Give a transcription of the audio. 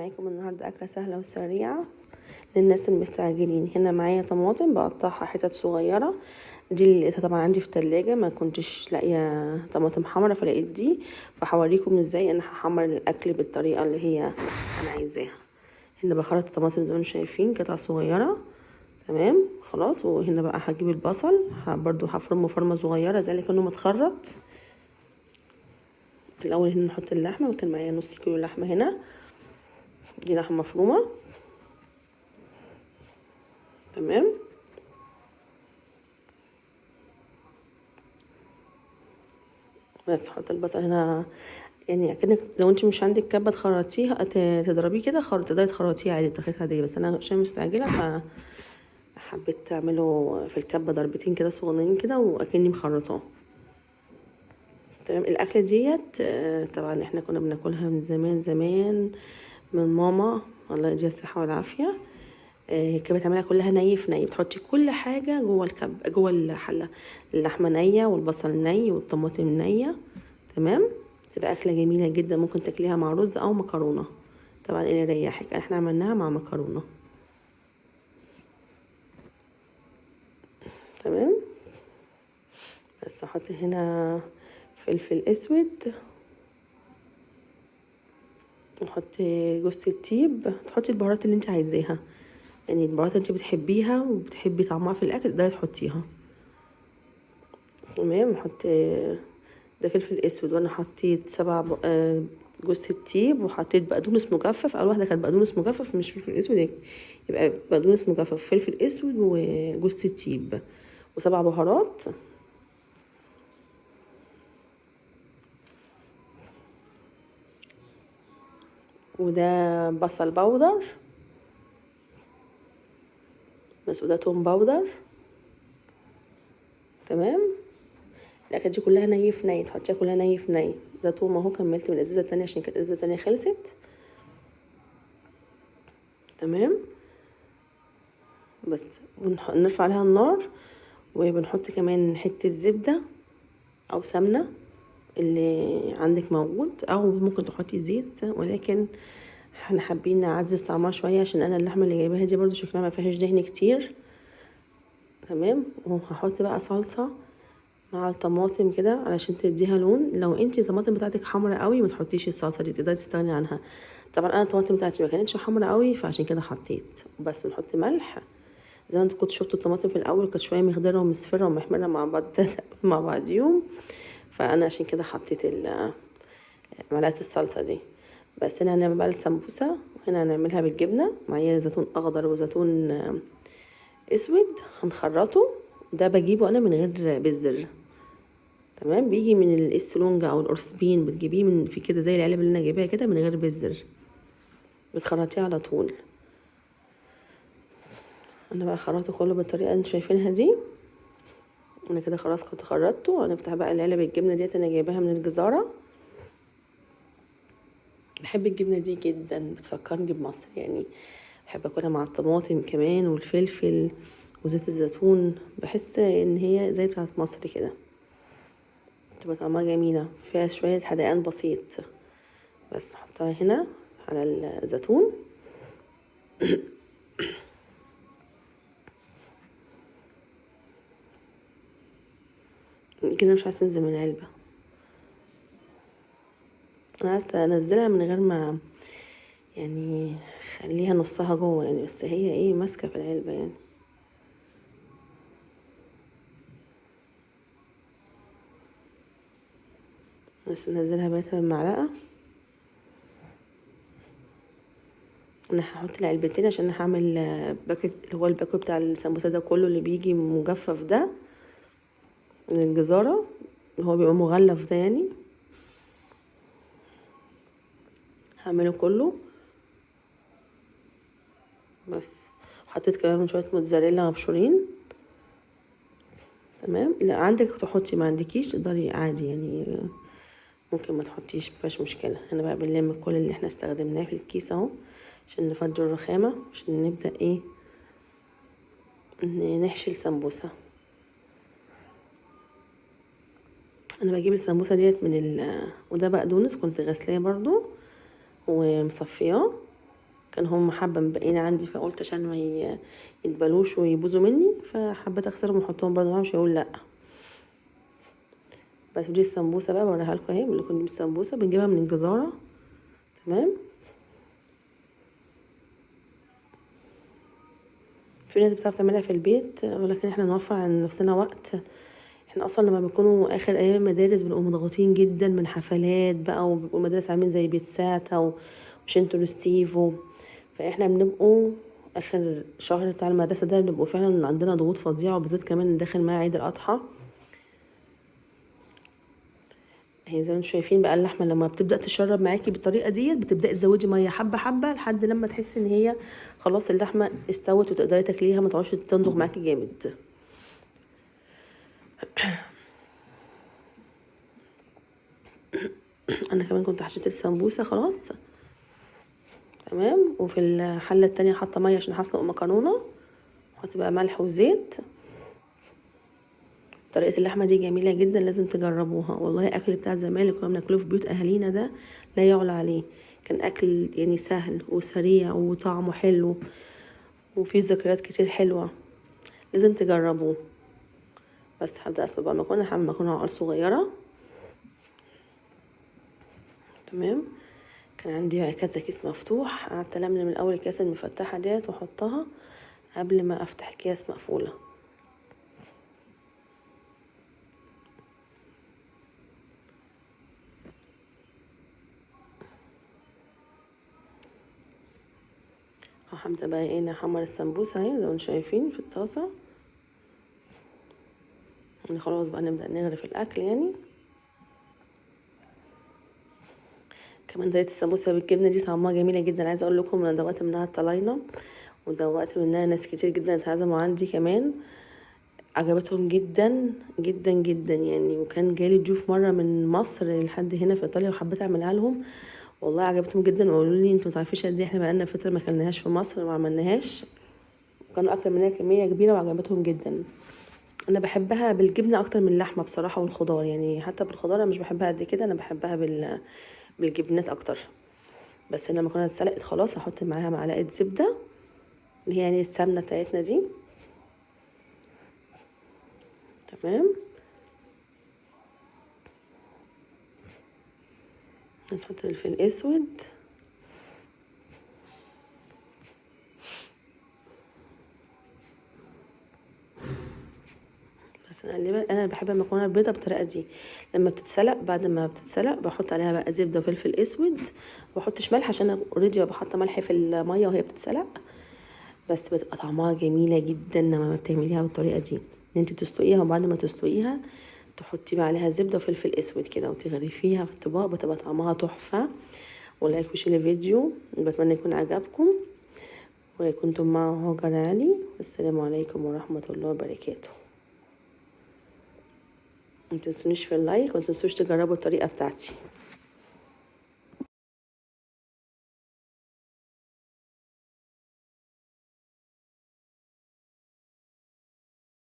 معاكم النهارده اكله سهله وسريعه للناس المستعجلين. هنا معايا طماطم بقطعها حتت صغيره، دي اللي لقيتها طبعا عندي في التلاجة، ما كنتش لاقيه طماطم حمرا فلقيت دي، فهوريكم ازاي انا هحمر الاكل بالطريقه اللي هي انا عايزاها. هنا بخرط الطماطم زي ما انتم شايفين قطع صغيره. تمام خلاص. وهنا بقى هجيب البصل برضو هفرمه فرمه صغيره زي اللي كانه متخرط. الاول هنا نحط اللحمه، وكان معايا نص كيلو لحمه هنا، دي لحمه مفرومه. تمام. بس حط البصل هنا، يعني اكنك لو انت مش عندك كبه تخرطيها تضربيه كده تقدري تخرطيه عادي تخيط عاديه، بس انا عشان مستعجله فحبيت تعمله في الكبه ضربتين كده صغننين كده واكني مخرطاه. تمام. الاكله ديت طبعا احنا كنا بناكلها من زمان زمان من ماما، الله يديها الصحه والعافيه. كانت بتعملها كلها ني في ني، بتحطي كل حاجه جوه جوه الحله، اللحمه نيه والبصل ني والطماطم نيه. تمام. تبقى اكله جميله جدا، ممكن تاكليها مع رز او مكرونه، طبعا اللي يريحك. احنا عملناها مع مكرونه. تمام. بس احط هنا فلفل اسود، نحط جوز الطيب، تحطي البهارات اللي انت عايزاها، يعني البهارات اللي انت بتحبيها وبتحبي طعمها في الاكل ده تحطيها. تمام. نحط ده فلفل اسود، وانا حطيت 7 جوز الطيب، وحطيت بقدونس مجفف. اول واحده كانت بقدونس مجفف مش فلفل اسود، يبقى بقدونس مجفف فلفل اسود وجوز الطيب و7 بهارات. وده بصل بودر، بس وده توم بودر. تمام. الاكله دي كلها ني في ني، تحطيها كلها ني في ني. ده توم اهو، كملت من الازازه التانية عشان كانت الازازه التانية خلصت. تمام. بس نرفع عليها النار، وبنحط كمان حته زبده او سمنه اللي عندك موجود، او ممكن تحطي زيت، ولكن احنا حابين نعزز طعمها شويه عشان انا اللحمه اللي جايباها دي برضو شكلها ما فيهاش دهن كتير. تمام. وهحط بقى صلصه مع الطماطم كده علشان تديها لون. لو انتي الطماطم بتاعتك حمرا قوي ما تحطيش الصلصه دي، تقدري تستغني عنها. طبعا انا الطماطم بتاعتي ما كانتش حمرا قوي فعشان كده حطيت. بس نحط ملح، زي ما انتوا كنتوا شفتوا الطماطم في الاول كانت شويه مخضره ومصفره ومحمره مع بعض مع بعضيهم، فانا عشان كده حطيت معلقه الصلصه دي. بس هنا هنعمل بقى السمبوسه، وهنا هنعملها بالجبنه، معايا زيتون اخضر وزيتون اسود هنخرطه. ده بجيبه انا من غير بذر. تمام. بيجي من الاسلونجا او القرصبين، بتجيبيه من في كده زي العلب اللي انا جايباها كده من غير بذر، بتخرطيه على طول. انا بقى خرطته كله بالطريقه اللي انتوا شايفينها دي. انا كده خلاص كنت خرطته. انا بفتح بقى العلب الجبنه ديت، انا جايباها من الجزاره. بحب الجبنه دي جدا، بتفكرني بمصر يعني. بحب اكلها مع الطماطم كمان والفلفل وزيت الزيتون، بحس ان هي زي بتاعه مصر كده، تبقى طعمها جميله، فيها شويه حدقان بسيط. بس نحطها هنا على الزيتون. كده مش عايزه تنزل من العلبه، انا عايزه انزلها من غير ما يعني خليها نصها جوه يعني، بس هي ايه ماسكه في العلبه يعني. بس ننزلها بقى بالمعلقه. انا هحط العلبتين عشان انا هعمل باكت، اللي هو الباكو بتاع السمبوسه ده كله اللي بيجي مجفف ده من الجزاره، اللي هو بيبقى مغلف ده يعني. هعمله كله. بس حطيت كمان شويه موتزاريلا مبشورين. تمام. لا عندك تحطي، ما عندكيش تقدري عادي يعني، ممكن ما تحطيش مفيهاش مشكله. هنا بقى بنلم كل اللي احنا استخدمناه في الكيس اهو عشان نفضي الرخامه، عشان نبدا ايه نحشي السمبوسه. انا بجيب السمبوسه ديت من وده بقدونس كنت غسلاه برضو ومصفياه. كان هم حبه مبقيين عندي، فقلت عشان ما يتبلوش ويبوظوا مني، فحبيت اغسلهم واحطهم برضه، مش هيقول لا. بس دي السمبوسه بقى بوريها لكم اهي، بقول لكم دي السمبوسه بنجيبها من الجزاره. تمام. في ناس بتعرف تعملها في البيت، ولكن احنا نوفر عن نفسنا وقت. احنا اصلا لما بنكونوا اخر ايام المدارس بنبقوا مضغوطين جدا من حفلات بقى، وبيبقوا المدارس عاملين زي بيتساتا وشنتو ستيفو، فاحنا بنبقوا اخر شهر بتاع المدرسه ده بنبقوا فعلا عندنا ضغوط فظيعه، وبالذات كمان داخل معايا عيد الاضحى. هي زي ما انتم شايفين بقى، اللحمه لما بتبدا تشرب معاكي بالطريقه ديت بتبداي تزودي ميه حبه حبه لحد لما تحسي ان هي خلاص اللحمه استوت وتقدري تاكليها، ما تقعدش تندغ معاكي جامد. انا كمان كنت حشيت السمبوسه خلاص. تمام. وفي الحله التانية حاطه ميه عشان هسلق مكرونه، احط بقى ملح وزيت. طريقه اللحمه دي جميله جدا، لازم تجربوها والله. اكل بتاع زمان اللي كنا بناكله في بيوت اهالينا ده لا يعلى عليه، كان اكل يعني سهل وسريع وطعمه حلو وفيه ذكريات كتير حلوه، لازم تجربوه. بس هبدا اسلق بقى المكرونه، هعمل مكرونه عقل صغيره. تمام. كان عندي بقى كذا كيس مفتوح، قعدت الملم من اول الكيس المفتحه ديت واحطها قبل ما افتح اكياس مقفوله. هبدا بقى ايه نحمر السمبوسه اهي زي ما انتم شايفين في الطاسه. خلاص بقى نبدا نغرف الاكل يعني. كمان طريقه السمبوسه بالجبنه دي طعمها جميله جدا. عايزه اقول لكم انا دوقت منها الطلاينه، ودوقت منها ناس كتير جدا اتعزموا عندي كمان، عجبتهم جدا جدا جدا يعني. وكان جالي ضيوف مره من مصر لحد هنا في ايطاليا وحبيت اعملها لهم، والله عجبتهم جدا، وقالوا لي انتوا متعرفيش قد ايه احنا بقالنا فتره ما اكلناهاش في مصر وما عملناهاش. كانوا اكل منها كميه كبيره وعجبتهم جدا. انا بحبها بالجبنه اكتر من اللحمه بصراحه، والخضار يعني، حتى بالخضار انا مش بحبها قد كده، انا بحبها بالجبنات اكتر. بس لما كانت اتسلقت خلاص هحط معاها معلقه زبده، اللي هي يعني السمنه بتاعتنا دي. تمام. هنحط الفلفل الاسود، بس نقلبها. انا بحب المكرونه البيضاء بالطريقه دي، لما بتتسلق بعد ما بتتسلق بحط عليها بقى زبده وفلفل اسود، ما بحطش ملح عشان انا اوريدي ببقى حاطه ملح في الميه وهي بتتسلق. بس بتبقى طعمها جميله جدا لما بتعمليها بالطريقه دي، ان انت تسلقيها وبعد ما تسلقيها تحطي بقى عليها زبده وفلفل اسود كده وتغرفيها في الطبق، بتبقى طعمها تحفه. ولايك وشير الفيديو، بتمنى يكون عجبكم. وكنتم مع هاجر علي، والسلام عليكم ورحمه الله وبركاته. متنسونيش في اللايك، ومتنسوش تجربوا الطريقه بتاعتي.